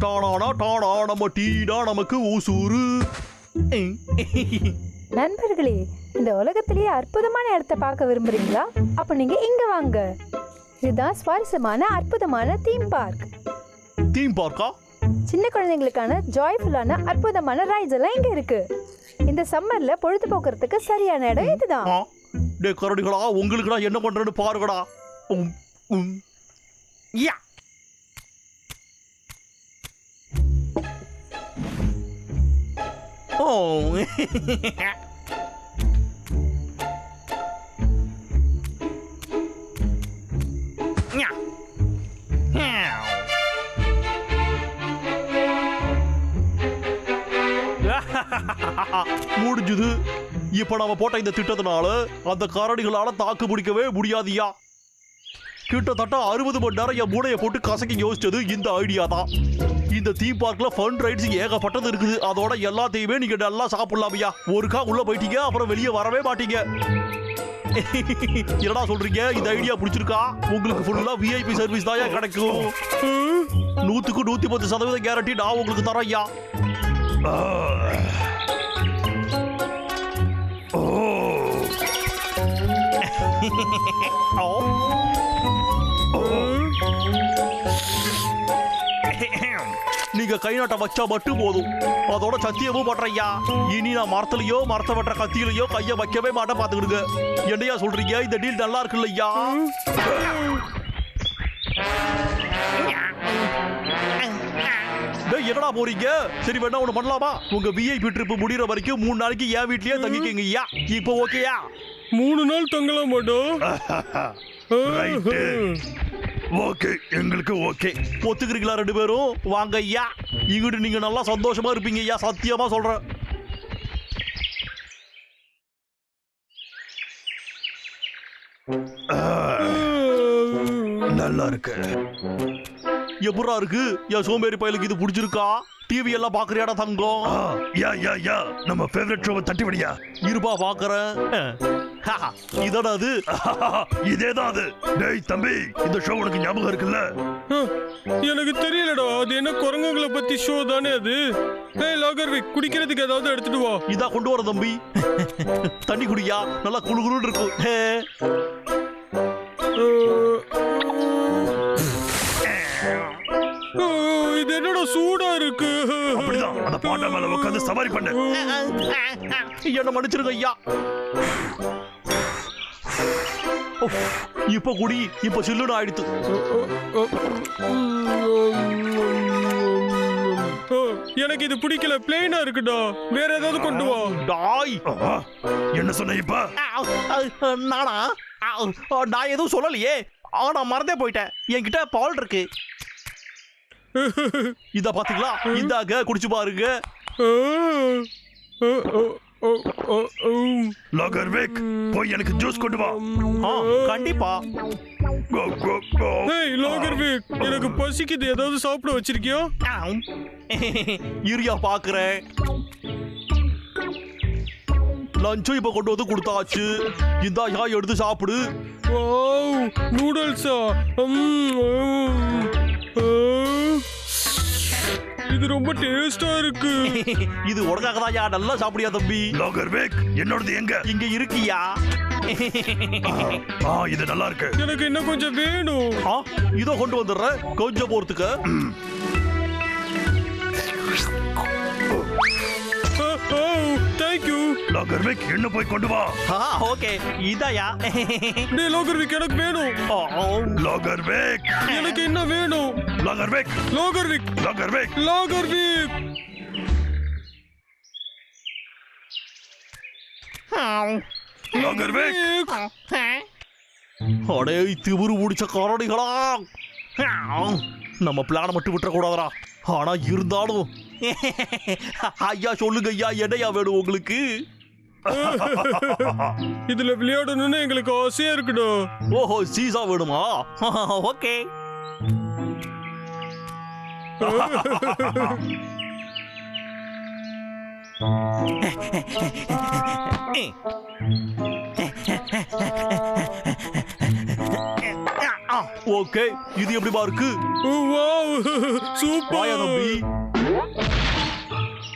டானா டானா நம்ம டீடா நமக்கு ஊசூரு. நண்பர்களே, இந்த உலகத்திலேயே அற்புதமான இடத்தை பார்க்க விரும்புறீங்களா? அப்ப நீங்க இங்க வாங்க. இதுதான் சுவாரஸ்யமான அற்புதமான தீம் பார்க். தீம் பார்க்கா? சின்ன குழந்தைங்களுக்கான ஜாய்ஃபுல்லான அற்புதமான ரைட்ஸ் எல்லாம் இங்க இருக்கு. இந்த சம்மர்ல பொழுதுபோக்குறதுக்கு சரியான இடம் இதுதான். டே கரடிகளா, உங்களுக்கு நான் என்ன பண்றேன்னு பாருங்கடா. யா ஓ முடிஞ்சது. இப்ப நாம போட்ட இந்த திட்டத்தினால அந்த கரடிகளால தாக்கு பிடிக்கவே முடியாதியா. கிட்டத்தட்ட 60 மணி நேரம் என் மூளையை போட்டு கசக்கி யோசிச்சது இந்த ஐடியா தான். இந்த தீம் பார்க்ல ஃபன் ரைட்ஸ் ஏகப்பட்டது இருக்குது. அதோட எல்லாத்தையுமே நீங்க நல்லா சாப்பிடலாமியா. ஒருக்கா உள்ள போயிட்டீங்க, அப்புறம் வெளியே வரவே மாட்டீங்க. என்னடா சொல்றீங்க? இந்த ஐடியா பிடிச்சிருக்கா? உங்களுக்கு ஃபுல்லா விஐபி சர்வீஸ் தான் கிடைக்கும். 100க்கு 110% கேரண்டி நான் உங்களுக்கு தரேன் ஐயா. நீங்க கை நாட்ட வச்சா மட்டும் போதும். அதோட சத்தியமும் பண்றையா, இனி நான் மரத்துலயோ மரத்தை வெட்டுற கத்தியிலையோ கைய வைக்கவே மாட்டேன். பாத்துக்கிடுங்க. என்னையா சொல்றீங்க? இந்த டீல் நல்லா இருக்கு இல்லையா? என்னடா போறீங்க? சரி வேணா ஒண்ணு பண்ணலாமா? உங்க விஐபி ட்ரிப் முடியற வரைக்கும் 3 நாளைக்கு என் வீட்லயே தங்கிக்கங்க ஐயா. இப்போ ஓகேயா? 3 நாள் தங்கலாம் மாட்டோம். ஓகே, எங்களுக்கு ஓகே. ஒத்துக்கிறீங்களா 2 பேரும்? வாங்க ஐயா, இங்கிட்டு நீங்க நல்லா சந்தோஷமா இருப்பீங்க ஐயா, சத்தியமா சொல்றேன். நல்லா இருக்கு. எப்படா இருக்கு? என் சோம்பேறி பயலுக்கு இது பிடிச்சிருக்கா? டிவி எல்லாம் பாக்குறியாடா தங்கம்? யா யா யா, நம்ம ஃபேவரட் ஷோவை தட்டி விடியா. இருப்பா பாக்குறேன். இதடா அது. இதேதான் அது. டேய் தம்பி, இந்த ஷோ உனக்கு ஞாபகம் இருக்குல்ல? எனக்கு தெரியலடா. அது என்ன குரங்குகளை பத்தி ஷோ தானே அது? ஏய் லாகர்விக், குடிக்கிறதுக்கு ஏதாவது எடுத்துட்டு வா. இதா கொண்டு வர தம்பி. தண்ணி குடியா, நல்லா குளு குளுன்னு இருக்கும். இது என்னடா சூடா இருக்கு. அப்படிதான், அந்த பாண்டா மேல உட்கார்ந்து சவாரி பண்ணு. என்ன மன்னிச்சிருங்க ஐயா. இப்ப குடி, இப்ப சில்லுன்னு ஆயிடுத்து. எனக்கு இது பிடிக்கல, பிளெயினா இருக்குடா. வேற ஏதாவது கொண்டு வா. டாய், என்ன சொன்ன இப்ப? நானா? நான் எதுவும் சொல்லலையே. ஆனா மறந்தே போயிட்டேன். என்கிட்ட பால் இருக்கு. இத பாத்தீங்களா? இந்தாங்க, குடிச்சு பாருங்க. லாகர்விக், போய் எனக்கு ஜூஸ் கொண்டு வா. கண்டிப்பா. ஏய் லாகர்விக், எனக்கு பசிக்குது. ஏதாவது சாப்பிட வச்சிருக்கியா? இரியா பாக்குறேன். லஞ்சும் இப்ப கொண்டு வந்து கொடுத்தாச்சு. இந்தா யா, எடுத்து சாப்பிடு. வாவ், நூடுல்ஸா? இது ரொம்ப டேஸ்டா இருக்கு. இது உனக்காக தான் யா. நல்லா சாப்பிடியா தம்பி. லாகர்விக், என்னோடது எங்க? இங்க இருக்கியா? இது நல்லா இருக்கு. எனக்கு இன்னும் கொஞ்சம் வேணும். இதோ கொண்டு வந்துடுறேன், கொஞ்சம் போறதுக்கு. தேங்க்யூ லாகர்விக், என்ன போய் கொண்டு வா. ஓகே, இதாயா. டேய் லாகர்விக், எனக்கு வேணும். லாகர்விக், எனக்கு என்ன வேணும்? லாகர்விக், லாகர்விக், லாகர்விக், லாகர்விக். லாகர்விக். அடே திமிரு முடிச்ச கரடிகளா, நம்ம பிளான மட்டும் விட்டுற கூடாதரா. ஆனா இருந்தாலும் ஐயா சொல்லுங்க ஐயா, என்னையா வேணும் உங்களுக்கு? இதுல விளையாடணும்னு எங்களுக்கு ஆசையா இருக்குடா. ஓஹோ, சீசா வேணுமா? ஓகே. ஓகே, இது எப்படிமா இருக்கு? வாவ் வாயா சூப்பர். தம்பி.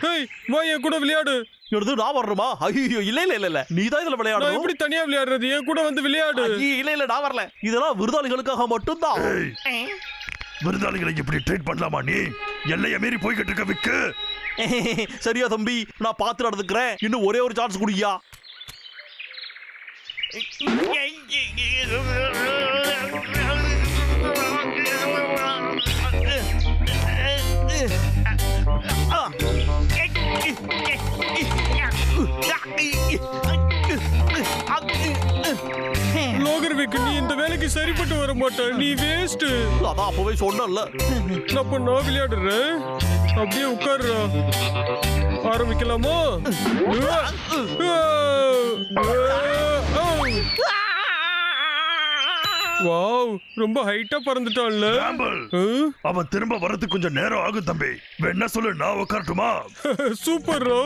ஹேய் வா என் கூட விளையாடு. எடுத்து நான் வரணுமா? ஐயோ, இல்ல இல்ல இல்ல இல்ல, நீ தான் இதுல நான் விளையாடணும். எப்படி தனியா விளையாடுறது? என் கூட வந்து விளையாடு. ஐயோ, இல்ல இல்ல, நான் வரல. இதெல்லாம் விருதாளிகளுக்காக மட்டும்தான். விருந்தாளிகளை இப்படி ட்ரீட் பண்ணலாமா நீ? எல்லைய மீறி போய்கிட்டு இருக்க விக்கு. சரியா தம்பி, நான் பார்த்து நடந்துக்கிறேன். இன்னும் ஒரே ஒரு சான்ஸ் குடியா. லோகர்விக், நீ இந்த வேலைக்கு சரிப்பட்டு வர மாட்ட. நீ வேஸ்ட். அதான் அப்பவே சொன்னல. அப்ப நான் விளையாடுறேன். அப்படியே உட்கார்றா. ஆரம்பிக்கலாமா? வாவ், ரொம்ப ஹைட்டா பறந்துட்டான்ல. ராம்பல், அவன் திரும்ப வரதுக்கு கொஞ்சம் நேரம் ஆகும் தம்பி. என்ன சொல்லு, நான் உட்காரட்டுமா? சூப்பர்ரா.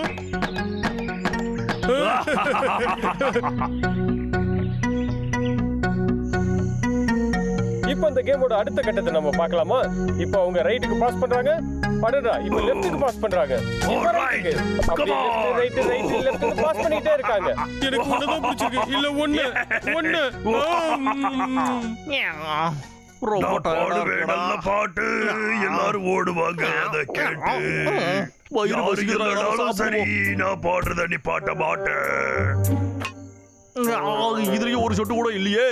இப்போ இந்த கேமோட அடுத்த கட்டத்தை நம்ம பார்க்கலாமா? இப்போ அவங்க ரைட்டுக்கு பாஸ் பண்றாங்க. அடடா, இப்போ லெஃப்ட்டுக்கு பாஸ் பண்றாங்க. இப்போ ரைட்டுக்கு. அப்படியே லெஃப்ட் ரைட் லெஃப்ட் பாஸ் பண்ணிட்டே இருக்காங்க. எனக்கு ஒண்ணுதான் பிடிச்சிருக்கு. இல்ல ஒண்ணு. ரொம்ப நான் பாடுவேன் நல்ல பாட்டு, எல்லாரும் ஓடுவாங்க அதை கேட்டு. வயிறு யாரு பசிக்குதுடா, இல்லைனாலும் சரி, சாப்பிடுவோம். நான் பாடுறத நீ பாட்ட மாட்டேன். இதுலயும் ஒரு சொட்டு கூட இல்லையே.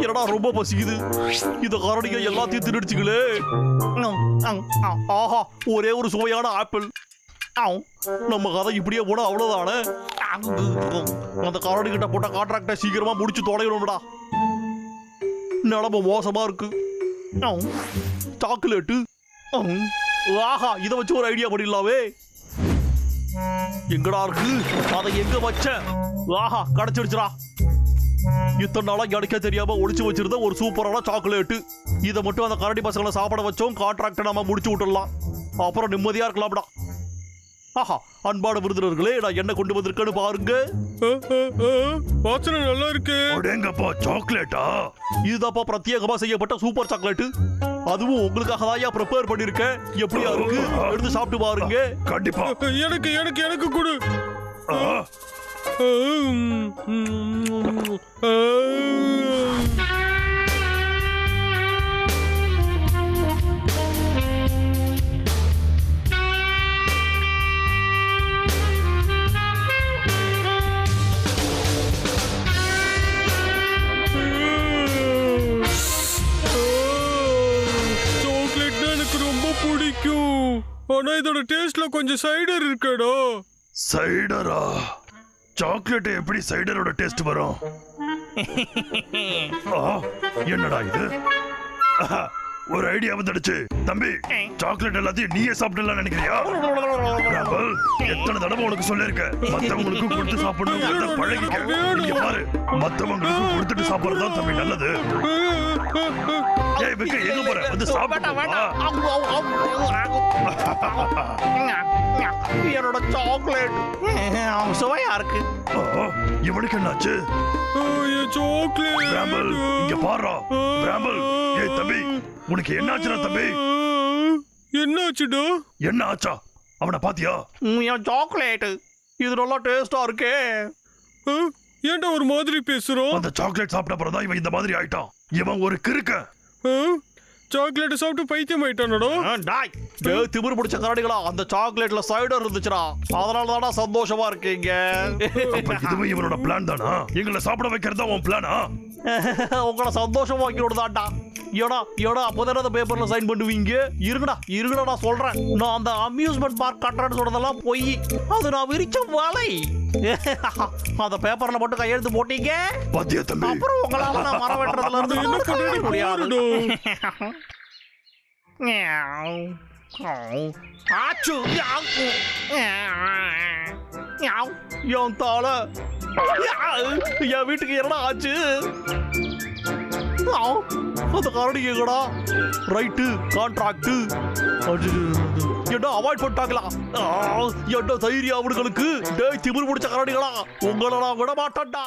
என்னடா ரொம்ப பசிக்குது. இந்த கரடிங்க எல்லாத்தையும் தின்னுடுச்சுங்களே. ஆஹா, ஒரே ஒரு சுவையான ஆப்பிள். நம்ம கதை இப்படியே போனா அவ்வளவுதானே. அந்த கரடி கிட்ட போட்ட கான்ட்ராக்டை சீக்கிரமா முடிச்சு தொலையணும்டா. நிலம மோசமா இருக்கு. சாக்லேட்டு. ஆஹா, இதை வச்சு ஒரு ஐடியா பண்ணிடலாவே. எங்கடா இருக்கு? அதை எங்க வச்ச? ஆஹா, கிடைச்சிடுச்சுடா. இத்தனை நாளா கிடைக்க தெரியாம ஒளிச்சு வச்சிருந்த ஒரு சூப்பரான சாக்லேட்டு. இதை மட்டும் அந்த கரடி பசங்களை சாப்பிட வச்சோம், கான்ட்ராக்டை நம்ம முடிச்சு விட்டுடலாம். அப்புறம் நிம்மதியா இருக்கலாம்டா. ஆஹா, அன்பான விருந்தினர்களே, நான் என்ன கொண்டு வந்திருக்கேன்னு பாருங்க. வாசனை நல்லா இருக்கு. அடேங்கப்பா, சாக்லேட்டா? இதுதான்ப்பா பிரத்யேகமா செய்யப்பட்ட சூப்பர் சாக்லேட்டு. அதுவும் உங்களுக்காக தான் ப்ரிப்பேர் பண்ணிருக்கேன். எப்படியா இருக்கு? எடுத்து சாப்பிட்டு பாருங்க. கண்டிப்பா. எனக்கு எனக்கு எனக்கு கொடு. ஆ, சாக்லேட்னா எனக்கு ரொம்ப பிடிக்கும். ஆனா இதோட டேஸ்ட்ல கொஞ்சம் சைடர் இருக்கடா. சைடரா? சாக்லேட் எப்படி சைடரோட டேஸ்ட் வரும்? என்னடா இது? ஒரு ஐடியா வந்துடுச்சு தம்பி. சாக்லேட் எல்லாத்தையும் நீயே சாப்பிடலாம் நினைக்கிறியா? எத்தனை தடவை உனக்கு சொல்லிருக்க, மத்தவங்களுக்கு கொடுத்து சாப்பிடணும் பழகிக்க. இங்க பாரு, மத்தவங்களுக்கு கொடுத்துட்டு சாப்பிடறதுதான் தம்பி நல்லது. ஏய் விக்க, எங்க போற? வந்து சாப்பிட்டு. என்னோட சாக்லேட் சுவையா இருக்கு. இவனுக்கு என்னாச்சு? சாக்லேட் இங்க பாரு. ஏய் தம்பி, உனக்கு என்னாச்சுடா தம்பி? என்னாச்சுடா? என்ன ஆச்சா? அவனை பாத்தியா? என் சாக்லேட் இது நல்லா டேஸ்டா இருக்கே. ஏன்டா ஒரு மாதிரி பேசுறோம்? அந்த சாக்லேட் சாப்பிட்ட அப்புறம் தான் இவன் இந்த மாதிரி ஆயிட்டான். இவன் ஒரு கிறுக்க. சாக்லேட் சாப்பிட்டு பைத்தியம் ஆயிட்டானடா. திமிரு பிடிச்ச கரடிகளா, அந்த சாக்லேட்ல சைடர் இருந்துச்சுடா. அதனால தானா சந்தோஷமா இருக்கீங்க. அப்ப இதுவும் இவனோட பிளான் தானா? எங்களை சாப்பிட வைக்கிறதா உன் பிளானா? உங்களை சந்தோஷமா வைக்கிறதாண்டா. ஏடா அப்போதானே அந்த பேப்பர்ல சைன் பண்ணுவீங்க. இருங்கடா நான் சொல்றேன். நான் அந்த அம்யூஸ்மெண்ட் பார்க் கட்டுறேன்னு சொல்றதெல்லாம் போய், அது நான் விரிச்ச வலை. அந்த பேப்பர்ல மட்டும் கையெழுத்து போட்டீங்க, பாத்தியா தம்பி? அப்புறம் உங்களால நான் மரம் வெட்டுறதுல இருந்து என்ன பண்ணி முடியாது. என் தாள என் வீட்டுக்கு என்னடா ஆச்சு? அந்த கரடி எங்கடா? Right, contract. என்ன அவாய்ட் பண்ணிட்டாங்களா? என்ன தைரியம் அவனுங்களுக்கு? டேய் திமிரு முடிச்ச கரடிகளா, உங்களை நான் விட மாட்டேன்டா.